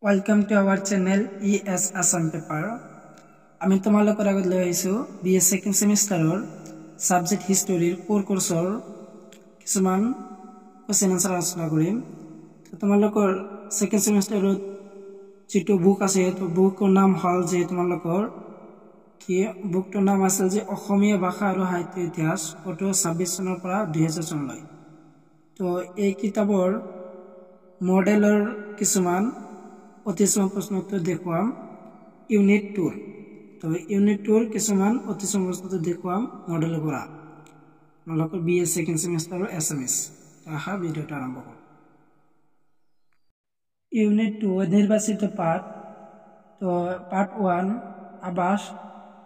Welcome to our channel ES Assam Paper. আমি তোমালোকৰ আগত লৈ আহিছো BS second semester subject history core course কিছুমান question answer আলোচনা কৰিম। তোমালোকৰ second semester যেটো বুক আছে তো বুকৰ নাম হল যে তোমালোকৰ কি বুকটোৰ নাম আছিল যে অসমীয়া ভাষা আৰু সাহিত্য ইতিহাস 26 চনৰ পৰা 2000 চনলৈ। তো এই কিতাপৰ মডেলৰ কিছুমান অতিসম প্ৰশ্ন উত্তৰ দেখুৱাম ইউনিট 2 তো ইউনিট 2 কিছুমান অতিসম প্ৰশ্ন উত্তৰ দেখুৱাম মডেলৰ পৰা আপোনালোকৰ BS সেকেন্ড সেমিস্টাৰ এছএমএছ আহা ভিডিওটা আৰম্ভ কৰোঁ। ইউনিট 2 নিৰ্বাচিত পাঠ তো পাৰ্ট 1 আবাস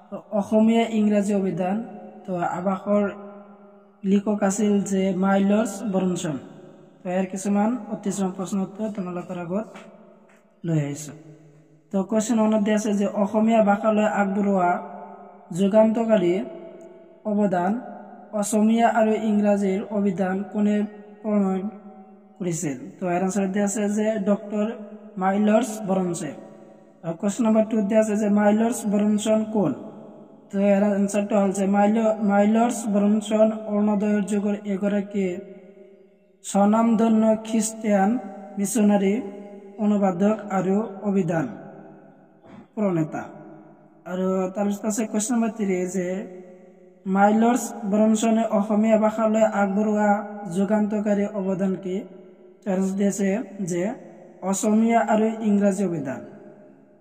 তো অসমীয়া ইংৰাজী অভিধান তো আবাসৰ লিখক আছিল যে মাইলৰ্ছ বৰনছন। তো ইয়াৰ কিছুমান অতিসম প্ৰশ্ন উত্তৰ তোমালোকৰ আগত লৈ আহিছো। তো কোৱেশ্চন 1 দিয়া আছে যে অসমীয়া ভাষালৈ আগবঢ়োৱা যুগান্তকাৰী অৱদান অসমীয়া আৰু ইংৰাজীৰ অভিধান কোনে প্ৰণয়ন কৰিছিল। তো ইয়াৰ আনসাৰ দিয়া আছে যে ডক্টৰ মাইলৰ্ছ বৰনছন। আৰু কোৱেশ্চন নম্বৰ 2 দিয়া আছে যে মাইলৰ্ছ বৰনছন কোন। তো ইয়াৰ আনসাৰটো হ'ল যে মাইলৰ্ছ বৰনছন অৰুণোদয়ৰ যুগৰ এগৰাকী স্বনামধন্য খ্ৰীষ্টিয়ান মিছনাৰী অনুবাদক আৰু অভিধান প্ৰণেতা। আৰু তাৰপিছত আছে কোৱেশ্চন নম্বৰ 3 যে মাইলৰ্ছ বৰনছনে অসমীয়া ভাষালৈ আগবঢ়োৱা যুগান্তকাৰী অৱদান কি। তাৰপিছত আছে যে অসমীয়া আৰু ইংৰাজী অভিধান।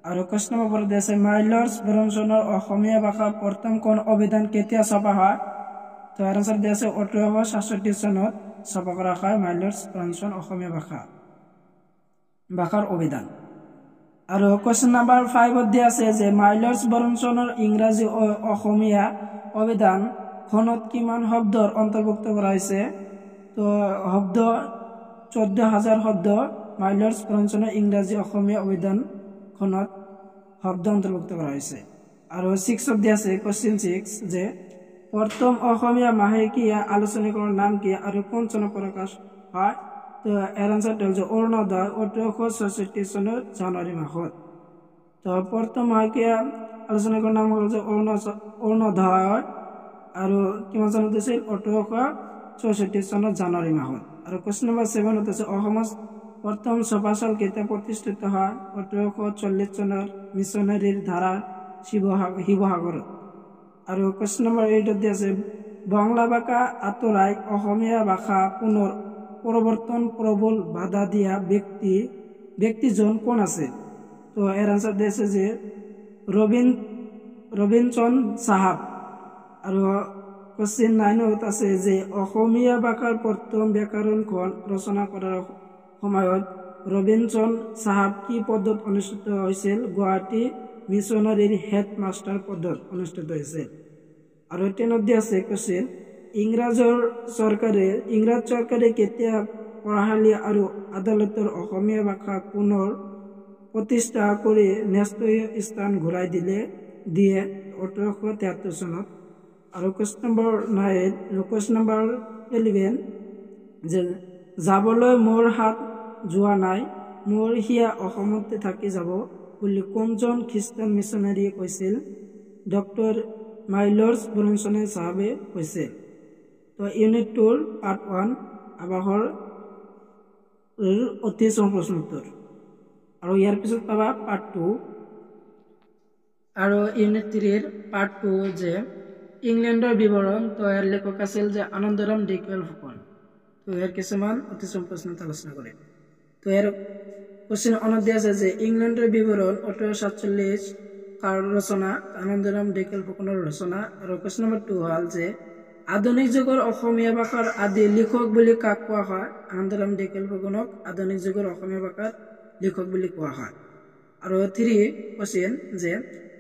আৰু কোৱেশ্চন নম্বৰ 4 আছে মাইলৰ্ছ বৰনছনৰ অসমীয়া ভাষা প্ৰথম কোন অভিধান কেতিয়া ছপা হয়। তো আনসাৰ দিয়া আছে 1867 চনত ছপা কৰা হয় মাইলৰ্ছ বৰনছন অসমীয়া ভাষাৰ অভিধান। আৰু কোৱেশ্চন নম্বৰ 5 দিয়া আছে যে মাইলৰ্ছ বৰনছনৰ ইংৰাজী অসমীয়া অভিধান খনত কিমান শব্দৰ অন্তৰ্ভুক্ত কৰা হৈছে। তো শব্দ 14000 শব্দ মাইলৰ্ছ বৰনছনৰ ইংৰাজী অসমীয়া অভিধান খনত শব্দ অন্তৰ্ভুক্ত কৰা হৈছে। আৰু 6 দিয়া আছে কোৱেশ্চন 6 যে প্ৰথম অসমীয়া মাহেকীয়া আলোচনীখনৰ নাম কি আৰু কোন চনত প্ৰকাশ হয়। তো এৰ আনসাৰটা হচ্ছে অৰুণোদয় 1866 চনৰ জানুৱাৰী মাহত। তো প্ৰথম মাহেকীয়া আলোচনীখনৰ নাম হল যে অৰুণোদয় আৰু কিমান চনত আছিল 1866 চনৰ জানুৱাৰী মাহত। আৰু কোৱেশ্চন নম্বৰ 7 আছে অসমৰ প্ৰথম ছপাচাল কেতিয়া প্ৰতিষ্ঠিত হয়। 1840 চনৰ মিছনাৰীৰ ধাৰা শিৱসাগৰত। আৰু কোৱেশ্চন নম্বৰ 8 আছে বাংলা ভাষা আঁতৰাই অসমীয়া ভাষা পুনৰ প্ৰৱৰ্তন প্ৰবল বাধা দিয়া ব্যক্তিজন কোন আছে। তো এৰ আনসাৰ দিয়েছে যে ৰবিনচন সাহাব। আৰু কোৱেশ্চন 9 আছে যে অসমীয়া ভাষাৰ প্ৰথম ব্যাকৰণখন ৰচনা কৰাৰ সময়ত ৰবিনচন সাহাব কি পদত অনুষ্ঠিত হৈছিল। গুৱাহাটী মিছনাৰীৰ হেড মাষ্টাৰ পদত অনুষ্ঠিত হৈছিল। আৰু 10 দিয়া আছে কোৱেশ্চন ইংৰাজ চৰকাৰে কেতিয়া পঢ়াশালী আৰু আদালতৰ অসমীয়া ভাষা পুনৰ প্ৰতিষ্ঠা কৰি ন্যস্ত স্থান ঘূৰাই দিয়ে 1873 চনত। আৰু কোৱেশ্চন নম্বৰ 11 যে যাবলৈ মোৰ হাত যোৱা নাই মোৰ হিয়া অসমতে থাকি যাব বুলি কোনজন খ্ৰীষ্টান মিছনাৰীয়ে কৈছিল। ডক্টৰ মাইলৰ্ছ বৰনছন সাহাবে কৈছে। তো ইউনিট 2 পাৰ্ট 1 আবাসৰ অতিসম প্ৰশ্ন উত্তৰ। আৰু ইয়াৰ পিছত পাবা পাৰ্ট 2 আৰু ইউনিট 3 পাৰ্ট 2 যে ইংলেণ্ডৰ বিৱৰণ। তো ইয়াৰ লেখক আছিল যে আনন্দৰাম ডেকুৱেল ফুকন। তো ইয়াৰ কিছুমান অতিসম প্ৰশ্ন আলোচনা কৰে। তো ইয়াৰ কোৱেশ্চন 1 দিয়া আছে যে ইংলেণ্ডৰ বিৱৰণ 1847 কাৰ ৰচনা আনন্দৰাম ডেকুৱেল ফুকনৰ ৰচনা। আৰু কোৱেশ্চন নম্বৰ 2 হ'ল যে আধুনিক যুগৰ অসমীয়া ভাষাৰ আদি লিখক বুলি কাক কোৱা হয়। আনন্দৰাম ডেকুৱেল ফুকনক আধুনিক যুগৰ অসমীয়া ভাষাৰ লিখক বুলি কোৱা হয়। আৰু 3 কোৱেশ্চন যে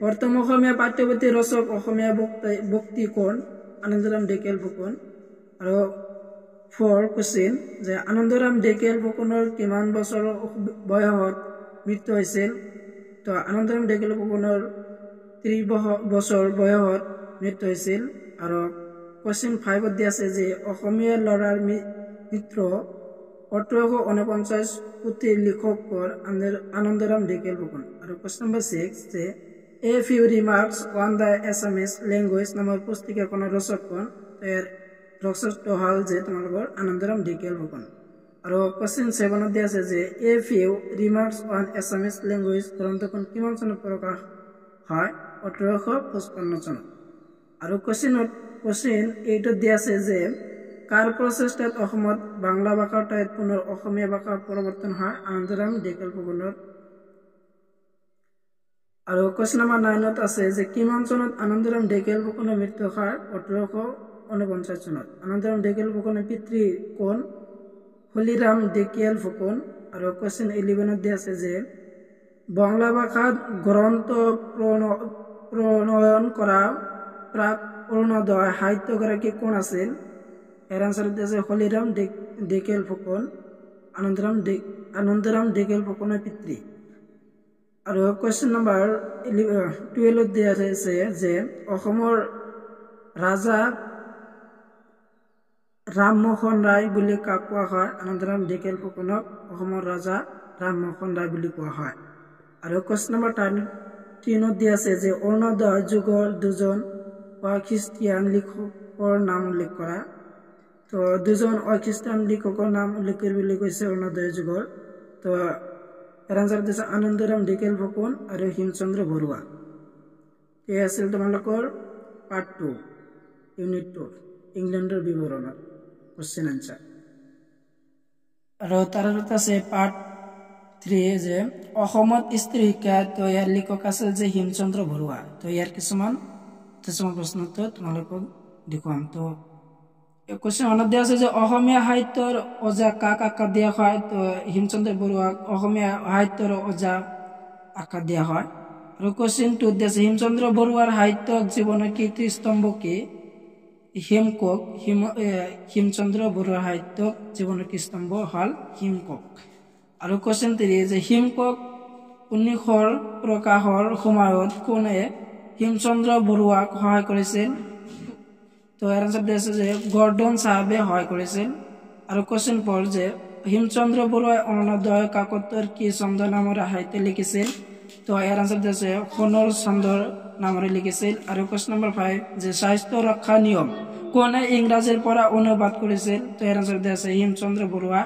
প্ৰথম অসমীয়া পাঠ্যপুথি ৰচক অসমীয়া বক্তি কোন। আনন্দৰাম ডেকুৱেল ফুকন। আৰু 4 কোৱেশ্চন যে আনন্দৰাম ডেকুৱেল ফুকনৰ কিমান বছৰ বয়সত মৃত্যু হৈছিল। তো আনন্দৰাম ডেকুৱেল ফুকনৰ 30 বছৰ বয়সত মৃত্যু হৈছিল। আৰু কোৱেশ্চন 5 দিয়া আছে যে অসমীয়া ল'ৰাৰ মিত্ৰ 1849 পুথিৰ লিখকৰ আনন্দৰাম ঢেকীয়াল ফুকন। আৰু কুৱেশ্যন নম্বৰ 6 যে a few remarks on the Assamese language নামৰ পুস্তিকাখনৰ ৰচক কোন? ৰচকটো হ'ল যে তোমালোকৰ আনন্দৰাম ঢেকীয়াল ফুকন। আৰু কুৱেশ্যন 7 দিয়া আছে যে a few remarks on Assamese language গ্ৰন্থখন কিমান চনত প্ৰকাশ হয়? 1855 চনত। আৰু কুৱেশ্যন 8 দিয়া আছে যে কাৰ প্ৰচেষ্টাত অসমত বাংলা ভাষাৰ ঠাইত পুনৰ অসমীয়া ভাষা প্ৰৱৰ্তন হয়? আনন্দৰাম ঢেকীয়াল ফুকনৰ। আৰু কুৱেশ্যন নম্বৰ 9 আছে যে কিমান চনত আনন্দৰাম ঢেকীয়াল ফুকনৰ মৃত্যু হয়? 1849 চনত। আনন্দৰাম ঢেকীয়াল ফুকনৰ পিতৃ কোন? হলিৰাম ঢেকীয়াল ফুকন। আৰু কুৱেশ্যন 11 দিয়া আছে যে বাংলা ভাষাত গ্ৰন্থ প্ৰণয়ন কৰা প্ৰাক অৰুণোদয় সাহিত্যগৰাকী কোন আছিল? ইয়াৰ আনসাৰ দিয়া আছে হলিৰাম ঢেকীয়াল ফুকন, আনন্দৰাম ঢেকীয়াল ফুকনৰ পিতৃ। আৰু কুৱেশ্যন নম্বৰ 12 দিয়া আছে যে অসমৰ ৰাজা ৰামমোহন ৰায় বুলি কাক কোৱা হয়? আনন্দৰাম ঢেকীয়াল ফুকনক অসমৰ ৰজা ৰামমোহন ৰায় বুলি কোৱা হয়। আৰু কুৱেশ্যন নম্বৰ 13 দিয়া আছে যে অৰুণোদয় যুগৰ দুজন অখ্ৰীষ্টিয়ান লিখকৰ নাম উল্লেখ কৰা। তো দুজন অখ্ৰীষ্টিয়ান লিখকৰ নাম উল্লেখ কৰিবলৈ কৈছে অৰুণোদয় যুগৰ। তো ইয়াৰ আনসাৰ দিছে আনন্দৰাম ঢেকীয়াল ফুকন আৰু হেমচন্দ্ৰ বৰুৱা। এই আছিল তোমালোকৰ পাৰ্ট 2 ইউনিট 2 ইংলেণ্ডৰ বিৱৰণৰ কুৱেশ্যন আনসাৰ। আৰু তাৰ আছে পাৰ্ট 3 যে অসমত স্ত্ৰী শিক্ষা। তো ইয়াৰ লিখক আছিল যে হেমচন্দ্ৰ বৰুৱা। তো ইয়াৰ কিছুমান প্ৰশ্নটো তোমালোকক দেখুৱাম। তো কুৱেশ্যন 1 দিয়া আছে যে অসমীয়া সাহিত্যৰ অজা কাক আখ্যা দিয়া হয়? তো হেমচন্দ্ৰ বৰুৱাক অসমীয়া সাহিত্যৰ অজা আখ্যা দিয়া হয়। আৰু কুৱেশ্যন 2 দিয়া আছে হেমচন্দ্ৰ বৰুৱাৰ সাহিত্যিক জীৱনৰ কীৰ্তিস্তম্ভ কি? হেমকক। হেমচন্দ্ৰ বৰুৱাৰ সাহিত্যিক জীৱনৰ কীৰ্তিস্তম্ভ হ'ল হেমকক। আৰু কুৱেশ্যন 3 যে হেমকক 1900 প্ৰকাশৰ সময়ত কোনে হেমচন্দ্ৰ বৰুৱাক সহায় কৰিছিল? তো ইয়াৰ আনসাৰ দিয়া আছে যে গৰ্ডন চাহাবে সহায় কৰিছিল। আৰু কুৱেশ্যন 4 যে হেমচন্দ্ৰ বৰুৱাই অৰুণোদয় কাকতৰ কি ছন্দ নামেৰে সাহিত্য লিখিছিল? তো ইয়াৰ আনসাৰ দিয়া আছে সোণৰ ছন্দৰ নামেৰে লিখিছিল। আৰু কুৱেশ্যন নম্বৰ 5 যে স্বাস্থ্য ৰক্ষা নিয়ম কোনে ইংৰাজীৰ পৰা অনুবাদ কৰিছিল? তো ইয়াৰ আনসাৰ দিয়া আছে হেমচন্দ্ৰ বৰুৱা।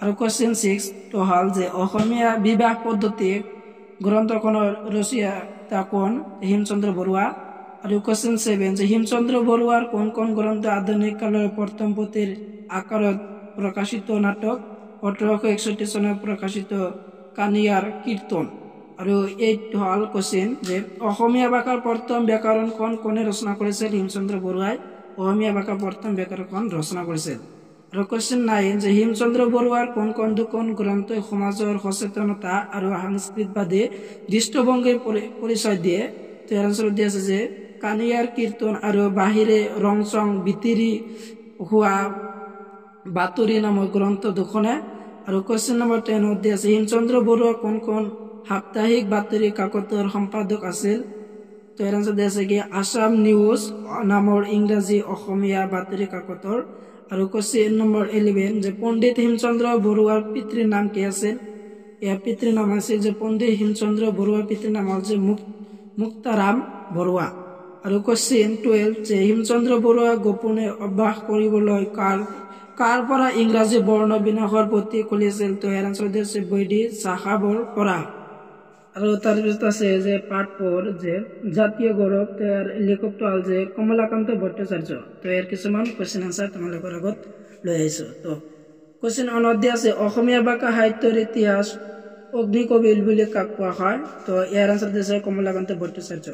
আৰু কুৱেশ্যন 6 তো হ'ল যে অসমীয়া বিবাহ পদ্ধতি গ্ৰন্থখনৰ ৰচয়িতা কোন? হেমচন্দ্ৰ বৰুৱা। আৰু কুৱেশ্যন 7 যে হেমচন্দ্ৰ বৰুৱাৰ কোন কোন গ্ৰন্থ আধুনিক কালৰ প্ৰথম পুথিৰ আকাৰত প্ৰকাশিত? নাটক 1861 চনত প্ৰকাশিত কানিয়াৰ কীৰ্তন। আৰু এইটো হ'ল কুৱেশ্যন যে অসমীয়া ভাষাৰ প্ৰথম ব্যাকৰণখন কোনে ৰচনা কৰিছিল? হেমচন্দ্ৰ বৰুৱাই অসমীয়া ভাষাৰ প্ৰথম ব্যাকৰণখন ৰচনা কৰিছিল। আৰু কুৱেশ্যন 9 যে হেমচন্দ্ৰ বৰুৱাৰ কোন কোন দুখন গ্ৰন্থই সমাজৰ সচেতনতা আৰু সাংস্কৃতিকবাদী দৃষ্টিভংগীৰ পৰিচয় দিয়ে? তো ইয়াৰ আনসাৰ দিয়া আছে যে কানিয়াৰ কীৰ্তন আৰু বাহিৰে ৰংচং ভিতিৰি হোৱা বাতৰি নামৰ গ্ৰন্থ দুখনে। আৰু কুৱেশ্যন নম্বৰ 10 দিয়া আছে হেমচন্দ্ৰ বৰুৱা কোন কোন সাপ্তাহিক বাতৰি কাকতৰ সম্পাদক আছিল? তো ইয়াৰ আনসাৰ দিয়া আছে কি আছাম নিউজ নামৰ ইংৰাজী অসমীয়া বাতৰি কাকতৰ। আৰু কুৱেশ্যন নম্বৰ 11 যে পণ্ডিত হেমচন্দ্ৰ বৰুৱাৰ পিতৃৰ নাম কি আছিল? ইয়াৰ পিতৃৰ নাম আছিল যে পণ্ডিত হেমচন্দ্ৰ বৰুৱাৰ পিতৃৰ নাম হ'ল যে মুক্তাৰাম বৰুৱা। আৰু কুৱেশ্যন 12 যে হেমচন্দ্ৰ বৰুৱা গোপনে অভ্যাস কৰিবলৈ কাৰ পৰা ইংৰাজী বৰ্ণ বিন্যাসৰ পুথি খুলিছিল? তো ইয়াৰ আনসাৰ দিয়া আছে বৈদি চাহাবৰ পৰা। আৰু তাৰপিছত আছে যে পাৰ্ট 4 যে জাতীয় গৌৰৱ। তো ইয়াৰ লিখকটো হ'ল যে কমলাকান্ত ভট্টাচাৰ্য। তো ইয়াৰ কিছুমান কুৱেশ্যন আনসাৰ তোমালোকৰ আগত লৈ আহিছোঁ। তো কুৱেশ্যন 1 দিয়া আছে অসমীয়া ভাষা সাহিত্যৰ ইতিহাস অগ্নিকবি বুলি কাক কোৱা হয়? তো ইয়াৰ আনসাৰ দিছে কমলাকান্ত ভট্টাচাৰ্য।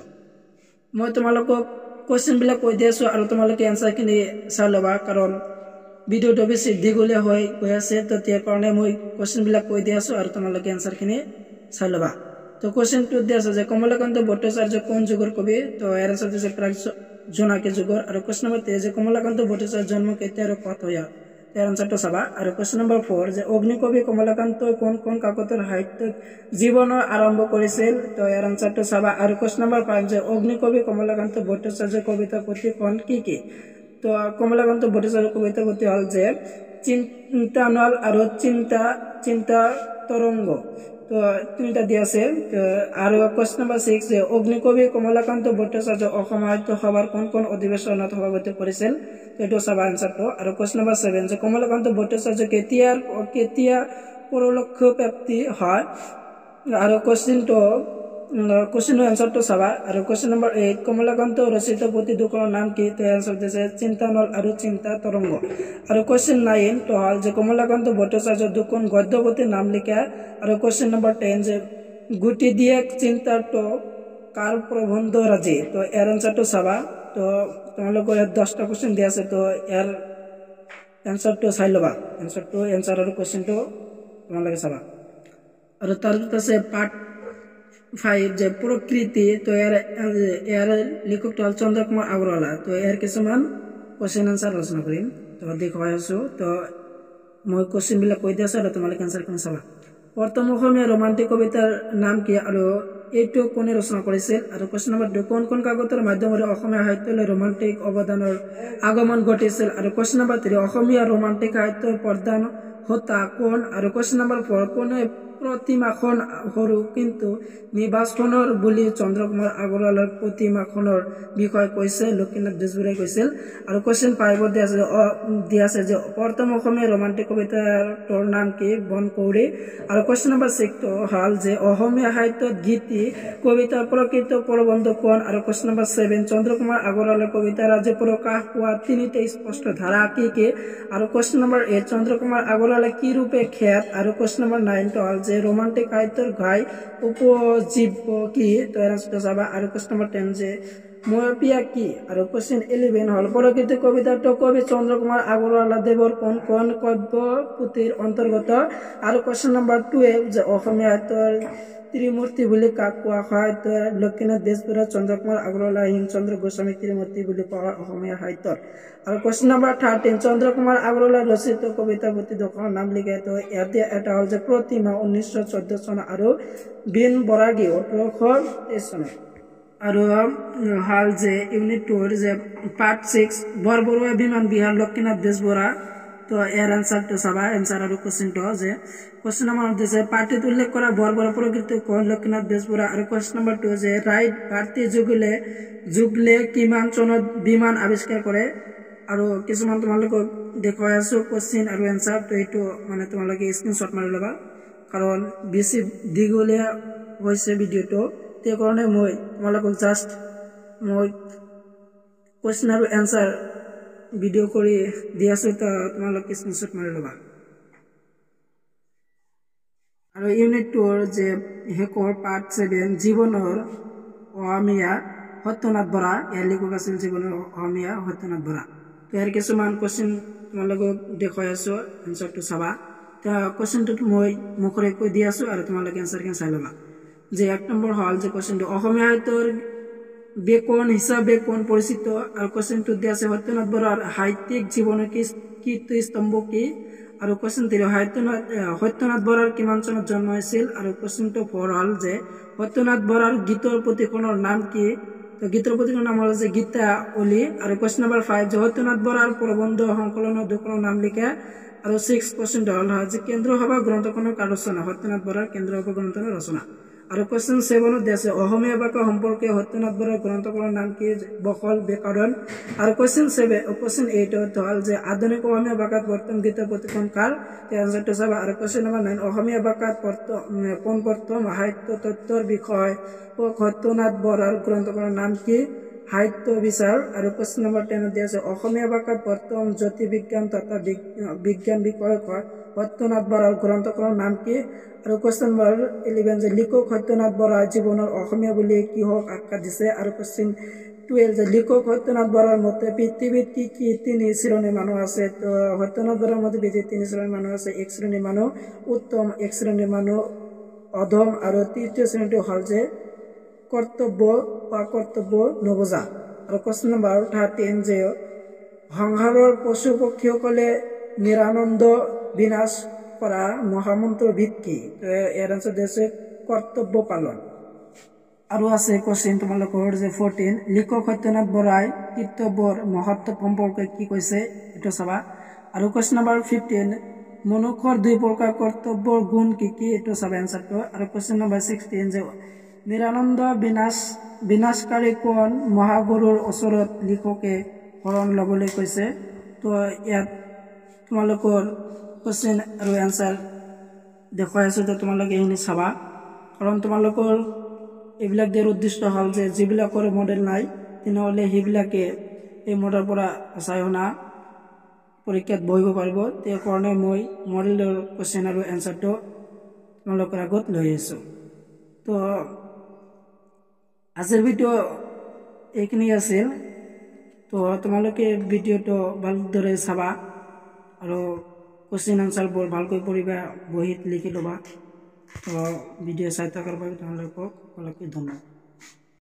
মই তোমালোকক কুৱেশ্যনবিলাক কৈ দি আছোঁ আৰু তোমালোকে এনচাৰখিনি চাই ল'বা, কাৰণ ভিডিঅ'টো বেছি দীঘলীয়া হৈ গৈ আছে। তো তাৰ কাৰণে মই কুৱেশ্যনবিলাক কৈ দি আছোঁ আৰু তোমালোকে এনচাৰখিনি চাই ল'বা। তো কুৱেশ্যন 2 দিয়া আছে যে কমলাকান্ত ভট্টাচাৰ্য কোন যুগৰ কবি? তো ইয়াৰ আনসাৰ দিছে প্ৰাক জোনাকী যুগৰ। আৰু কুৱেশ্যন নম্বৰ 3 যে কমলাকান্ত ভট্টাচাৰ্যৰ জন্ম কেতিয়া আৰু ক'ত হয়? ইয়াৰ আনসাৰটো চাবা। আৰু কুৱেশ্যন নম্বৰ 4 যে অগ্নিকবি কমলাকান্তই কোন কোন কাকতৰ সাহিত্যিক জীৱনৰ আৰম্ভ কৰিছিল? তো ইয়াৰ আনসাৰটো চাবা। আৰু কুৱেশ্যন নম্বৰ 5 যে অগ্নিকবি কমলাকান্ত ভট্টাচাৰ্যৰ কবিতা পুথিখন কি কি? তো কমলাকান্ত ভট্টাচাৰ্যৰ কবিতা পুথি হ'ল যে চিন্তানল আৰু চিন্তা তৰংগ। তো তিনিটা দিয়া আছে। আৰু কোৱেশ্চন নম্বৰ 6 যে অগ্নিকবি কমলাকান্ত ভট্টাচাৰ্য অসম সাহিত্য সভাৰ কোন অধিৱেশনত সভাপতি কৰিছিল, এইটো চাবা এনচাৰটো। আৰু কোৱেশ্চন নম্বৰ 7 যে কমলাকান্ত ভট্টাচাৰ্য কেতিয়া পৰলোক প্ৰাপ্তি হয়, আৰু কোৱেশ্চনৰ এনচাৰটো চাবা। আৰু কোৱেশ্চন নম্বৰ 8 কমলাকান্ত ৰচিত পুথি দুখনৰ নাম কি, তো এনচাৰ দিছে চিন্তানল আৰু চিন্তা তৰংগ। আৰু কোৱেশ্চন 9 তো হ'ল যে কমলাকান্ত ভট্টাচাৰ্য দুখন গদ্য পুথিৰ নাম লিখা। আৰু কোৱেশ্চন নম্বৰ 10 যে গুটি দিয়ে চিন্তাটো কাৰ প্ৰবন্ধ ৰাজি, তো ইয়াৰ এনচাৰটো চাবা। তো তোমালোকৰ ইয়াত 10টা কুৱেশ্চন দিয়া আছে, তো ইয়াৰ এনচাৰটো চাই ল'বা। এনচাৰ আৰু কুৱেশ্চনটো তোমালোকে চাবা। আৰু তাৰপিছত আছে পাৰ্ট 5 যে প্ৰকৃতি, তো ইয়াৰ লিখকটো হ'ল চন্দ্ৰ কুমাৰ আগৰৱালা। তো ইয়াৰ কিছুমান কুৱেশ্চন এনচাৰ আলোচনা কৰিম, তো দেখুৱাই আছো। তো মই কুৱেশ্চনবিলাক কৈ দি আছো আৰু তোমালোকে এনচাৰখিনি চাবা। প্ৰথম অসমীয়া ৰোমান্টিক কবিতাৰ নাম কি আৰু এইটো কোনে ৰচনা কৰিছিল। আৰু কুৱেশ্চন নম্বৰ 2 কোন কাকতৰ মাধ্যমেৰে অসমীয়া সাহিত্যলৈ ৰোমান্টিক অৱদানৰ আগমন ঘটিছিল। আৰু কুৱেশ্চন নম্বৰ 3 অসমীয়া ৰোমান্টিক সাহিত্যৰ প্ৰধান হোতা কোন। আৰু কুৱেশ্চন নম্বৰ 4 কোনে প্ৰতিমাখন সৰু কিন্তু নিৰ্বাচনৰ বুলি চন্দ্ৰ কুমাৰ আগৰৱালাৰ প্ৰতিমাখনৰ বিষয়ে কৈছে, লক্ষ্মীনাথ বেজবৰুৱাই কৈছিল। আৰু কুৱেশ্চন 5 দিয়া আছে যে প্ৰথম অসমীয়া ৰোমান্টিক কবিতাটোৰ নাম কি, বনকৌৰী। আৰু কুৱেশ্চন নম্বৰ 6 হ'ল যে অসমীয়া সাহিত্যত গীতি কবিতাৰ প্ৰকৃত প্ৰবন্ধ কোন। আৰু কুৱেশ্চন নম্বৰ 7 চন্দ্ৰ কুমাৰ আগৰৱালাৰ কবিতা ৰাজ্য প্ৰকাশ পোৱা 3টা স্পষ্ট ধাৰা কি কি। আৰু কুৱেশ্চন নম্বৰ 8 চন্দ্ৰ কুমাৰ আগৰৱালা কি ৰূপে খ্যাত। আৰু কুৱেশ্চন নম্বৰ 9 হ'ল যে ৰোমান্টিক সাহিত্যৰ ঘাই উপজীব্য কি, তো এনচাৰটো চাবা। আৰু কুৱেশ্চন নম্বৰ 10 যে ময়পিয়া কি। আৰু কুৱেশ্চন 11 হ'ল প্ৰকৃত কবিতাটো কবি চন্দ্ৰ কুমাৰ আগৰৱালা দেৱৰ কোন কাব্য পুথিৰ অন্তৰ্গত। আৰু কুৱেশ্চন নম্বৰ 12 যে অসমীয়া সাহিত্যৰ ত্ৰিমূৰ্তি বুলি কাক কোৱা হয়, তো লক্ষ্মীনাথ বেজবৰুৱা, চন্দ্ৰ কুমাৰ আগৰৱালা, হেমচন্দ্ৰ গোস্বামী ত্ৰিমূৰ্তি বুলি কোৱা হয় অসমীয়া সাহিত্যৰ। আৰু কুৱেশ্চন নম্বৰ 13 চন্দ্ৰ কুমাৰ আগৰৱালা ৰচিত কবিতা পুথি দুখনৰ নাম লিখে, তো ইয়াতে এটা হ'ল যে প্ৰতিমা 1914 চন আৰু বিন বৰাগী 1823 চনত। আৰু হ'ল যে ইউনিট 2 যে পাৰ্ট 6 বৰবৰুৱা বিমান বিহাৰ লক্ষ্মীনাথ বেজবৰুৱা, তো ইয়াৰ এনচাৰটো চাবা। এনচাৰ আৰু কুৱেশ্চনটো যে কুৱেশ্চন নম্বৰ দিছে পাৰ্টিত উল্লেখ কৰা বৰবৰুৱা প্ৰকৃত কোন, লক্ষ্মীনাথ বেজবৰুৱা। আৰু কুৱেশ্চন নম্বৰ 2 যে ৰাইট ভাৰতী যুগলে কিমান চনত বিমান আৱিষ্কাৰ কৰে। আৰু কিছুমান তোমালোকক দেখুৱাই আছো কুৱেশ্চন আৰু এনচাৰ, তো এইটো মানে তোমালোকে স্ক্ৰীনশ্বট মাৰি ল'বা, কাৰণ বেছি দীঘলীয়া হৈছে ভিডিঅ'টো, সেইকাৰণে মই তোমালোকক জাষ্ট কুৱেশ্চন আৰু এনচাৰ ভিডিঅ' কৰি দি আছো, তো তোমালোকে স্ক্ৰীনশ্বট মাৰি ল'বা। আৰু ইউনিট 2 যে শেষৰ পাৰ্ট 7 জীৱনৰ অসমীয়া সত্যনাথ বৰা, ইয়াৰ লিখক আছিল জীৱনৰ অসমীয়া সত্যনাথ বৰা। তো ইয়াৰ কিছুমান কুৱেশ্চন তোমালোকক দেখুৱাই আছো, এনচাৰটো চাবা। তো কুৱেশ্চনটোত মই মুখৰে কৈ দি আছো আৰু তোমালোকে এনচাৰখিনি চাই ল'বা। যে 1 নম্বৰ হ'ল যে কুৱেশ্চনটো অসমীয়া সাহিত্যৰ বেকন হিচাপে কোন পৰিচিত। আৰু কুৱেশ্চনটোত দিয়া আছে সত্যনাথ বৰাৰ সাহিত্যিক জীৱনৰ কীৰ্তিস্তম্ভ কি। আৰু কুৱেশ্চন 3 সত্যনাথ বৰাৰ কিমান চনত জন্ম হৈছিল। আৰু কুৱেশ্চনটো 4 হ'ল যে সত্যনাথ বৰাৰ গীতৰ পুথিখনৰ নাম কি, তো গীতৰ পুথিখনৰ নাম হ'ল যে গীতা অলি। আৰু কুৱেশ্চন নম্বৰ 5 যে সত্যনাথ বৰাৰ প্ৰবন্ধ সংকলনৰ দুখনৰ নাম লিখা। আৰু 6 কুৱেশ্চনটো হ'ল যে কেন্দ্ৰীয় সভা গ্ৰন্থখনৰ কাৰ ৰচনা, সত্যনাথ বৰাৰ কেন্দ্ৰীয় সভা গ্ৰন্থখনৰ ৰচনা। আৰু কুৱেশ্চন 7 দিছে অসমীয়া ভাষা সম্পৰ্কে সত্যনাথ বৰাৰ গ্ৰন্থখনৰ নাম কি, বখল ব্যাকৰণ। আৰু কুৱেশ্চন 8 হ'ল যে আধুনিক অসমীয়া ভাষাত প্ৰথম গীত পুথিখন কাৰ, এনচাৰটো চাবা। আৰু কুৱেশ্চন নম্বৰ 9 অসমীয়া ভাষাত কোন প্ৰথম সাহিত্য তত্ত্বৰ বিষয় সত্যনাথ বৰাৰ গ্ৰন্থখনৰ নাম কি, সাহিত্য বিচাৰ। আৰু কুৱেশ্চন নম্বৰ 10 দিয়া আছে অসমীয়া ভাষাত প্ৰথম জ্যোতিৰ্বিজ্ঞান তথা বিজ্ঞান বিষয়ক সত্যনাথ বৰাৰ গ্ৰন্থখনৰ নাম কি। আৰু কুৱেশ্চন নম্বৰ 11 যে লিখক সত্যনাথ বৰা জীৱনৰ অসমীয়া বুলি কিহক আখ্যা দিছে। আৰু কুৱেশ্চন 12 যে লিখক সত্যনাথ বৰাৰ মতে পৃথিৱীত কি কি 3 শ্ৰেণীৰ মানুহ আছে। তো সত্যনাথ বৰাৰ মতে পৃথিৱীত 3 শ্ৰেণীৰ মানুহ আছে। 1 শ্ৰেণীৰ মানুহ উত্তম, 1 শ্ৰেণীৰ মানুহ অধম, আৰু 3য় শ্ৰেণীটো হ'ল যে কৰ্তব্য বা কৰ্তব্য নবজা। আৰু কুৱেশ্চন নম্বৰ 13 যে সংসাৰৰ পশু পক্ষীসকলে নিৰানন্দ বিনাশ কৰা মহামন্ত্ৰবিদ কি, ইয়াৰ আনসাৰ দিছে কৰ্তব্য পালন। আৰু আছে কুৱেশ্চন তোমালোকৰ যে 14 লিখক সত্যনাথ বৰাই কৰ্তব্যৰ মহত্ব সম্পৰ্কে কি কৈছে, এইটো চাবা। আৰু কুৱেশ্যন নম্বৰ 15 মনুষ্যৰ দুই প্ৰকাৰ কৰ্তব্যৰ গুণ কি কি এইটো চাব এনচাৰটো আৰু কুৱেশ্যন নম্বৰ 16 যে নিৰানন্দ বিনাশকাৰী কোন মহাগুৰুৰ ওচৰত লিখকে শৰণ ল'বলৈ কৈছে তো ইয়াত তোমালোকৰ কুৱেশ্যন আৰু এনচাৰ দেখুৱাই আছোঁ তো তোমালোকে এইখিনি চাবা কাৰণ তোমালোকৰ এইবিলাক দিয়াৰ উদ্দেশ্য হ'ল যে যিবিলাকৰ মডেল নাই তেনেহ'লে সেইবিলাকে এই মডেলৰ পৰা চাই শুনা পৰীক্ষাত বহিব পাৰিব তাৰ কাৰণে মই মডেলৰ কুৱেশ্যন আৰু এনচাৰটো তোমালোকৰ আগত লৈ আহিছোঁ তো আজিৰ ভিডিঅ' এইখিনি আছিল তো তোমালোকে ভিডিঅ'টো ভালদৰে চাবা আৰু কুৱেশ্যন আনচাৰবোৰ ভালকৈ পঢ়িবা বহীত লিখি ল'বা তো ভিডিঅ' চাই থকাৰ বাবে তোমালোকক সকলোকে ধন্যবাদ